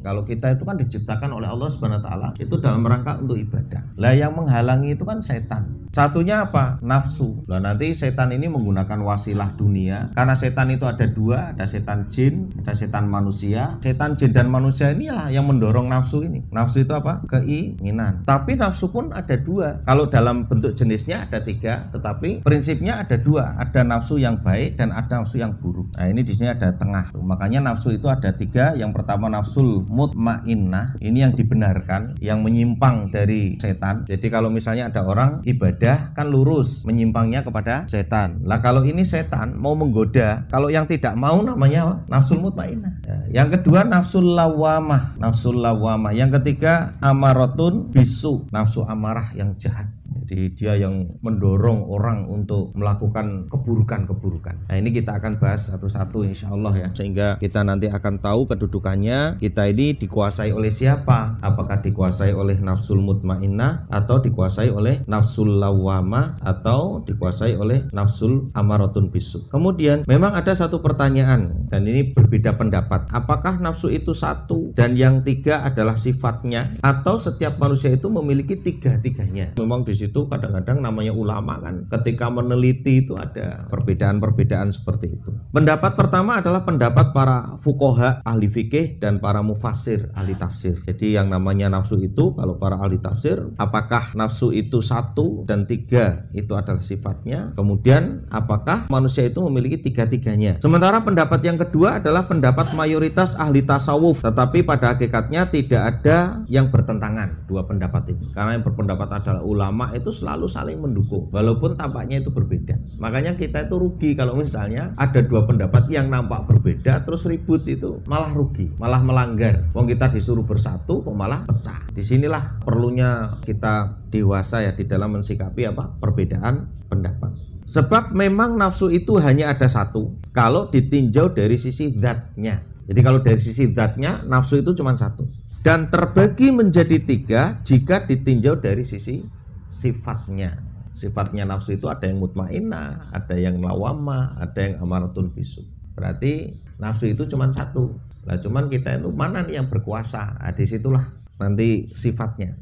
Kalau kita itu kan diciptakan oleh Allah Subhanahu wa taala itu dalam rangka untuk ibadah. Lah yang menghalangi itu kan setan. Satunya apa? Nafsu. Lah nanti setan ini menggunakan wasilah dunia. Karena setan itu ada dua, ada setan jin, ada setan manusia. Setan jin dan manusia inilah yang mendorong nafsu ini. Nafsu itu apa? Keinginan. Tapi nafsu pun ada dua. Kalau dalam bentuk jenisnya ada tiga, tetapi prinsipnya ada dua. Ada nafsu yang baik dan ada nafsu yang buruk. Nah ini di sini ada tengah. Makanya nafsu itu ada tiga. Yang pertama nafsul mutmainnah. Ini yang dibenarkan, yang menyimpang dari setan. Jadi kalau misalnya ada orang ibadah kan lurus, menyimpangnya kepada setan. Lah kalau ini setan mau menggoda, kalau yang tidak mau namanya nafsul mutmainnah. Yang kedua nafsul lawamah. Nafsul lawamah. Yang ketiga amaratun bisu. Nafsu amarah yang jahat. Jadi dia yang mendorong orang untuk melakukan keburukan-keburukan. Nah ini kita akan bahas satu-satu insya Allah ya. Sehingga kita nanti akan tahu kedudukannya. Kita ini dikuasai oleh siapa? Apakah dikuasai oleh nafsul mutmainnah, atau dikuasai oleh nafsul lawamah, atau dikuasai oleh nafsul amaratun bisu. Kemudian memang ada satu pertanyaan, dan ini berbeda pendapat. Apakah nafsu itu satu dan yang tiga adalah sifatnya, atau setiap manusia itu memiliki tiga-tiganya? Memang di situ kadang-kadang namanya ulama kan ketika meneliti itu ada perbedaan-perbedaan seperti itu. Pendapat pertama adalah pendapat para fuqaha ahli fikih dan para mufassir ahli tafsir. Jadi yang namanya nafsu itu kalau para ahli tafsir, apakah nafsu itu satu dan tiga itu adalah sifatnya, kemudian apakah manusia itu memiliki tiga-tiganya. Sementara pendapat yang kedua adalah pendapat mayoritas ahli tasawuf, tetapi pada hakikatnya tidak ada yang bertentangan dua pendapat ini, karena yang berpendapat adalah ulama itu selalu saling mendukung walaupun tampaknya itu berbeda. Makanya kita itu rugi kalau misalnya ada dua pendapat yang nampak berbeda terus ribut, itu malah rugi, malah melanggar. Wong kita disuruh bersatu kok malah pecah. Disinilah perlunya kita dewasa ya di dalam mensikapi perbedaan pendapat. Sebab memang nafsu itu hanya ada satu kalau ditinjau dari sisi zatnya. Jadi kalau dari sisi zatnya nafsu itu cuma satu, dan terbagi menjadi tiga jika ditinjau dari sisi sifatnya. Sifatnya nafsu itu ada yang mutmainnah, ada yang lawamah, ada yang amaratun bisu. Berarti nafsu itu cuma satu. Nah cuman kita itu mana nih yang berkuasa? Nah, disitulah nanti sifatnya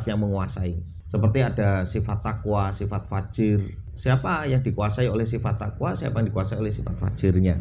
yang menguasai. Seperti ada sifat takwa, sifat fajir. Siapa yang dikuasai oleh sifat takwa, siapa yang dikuasai oleh sifat fajirnya.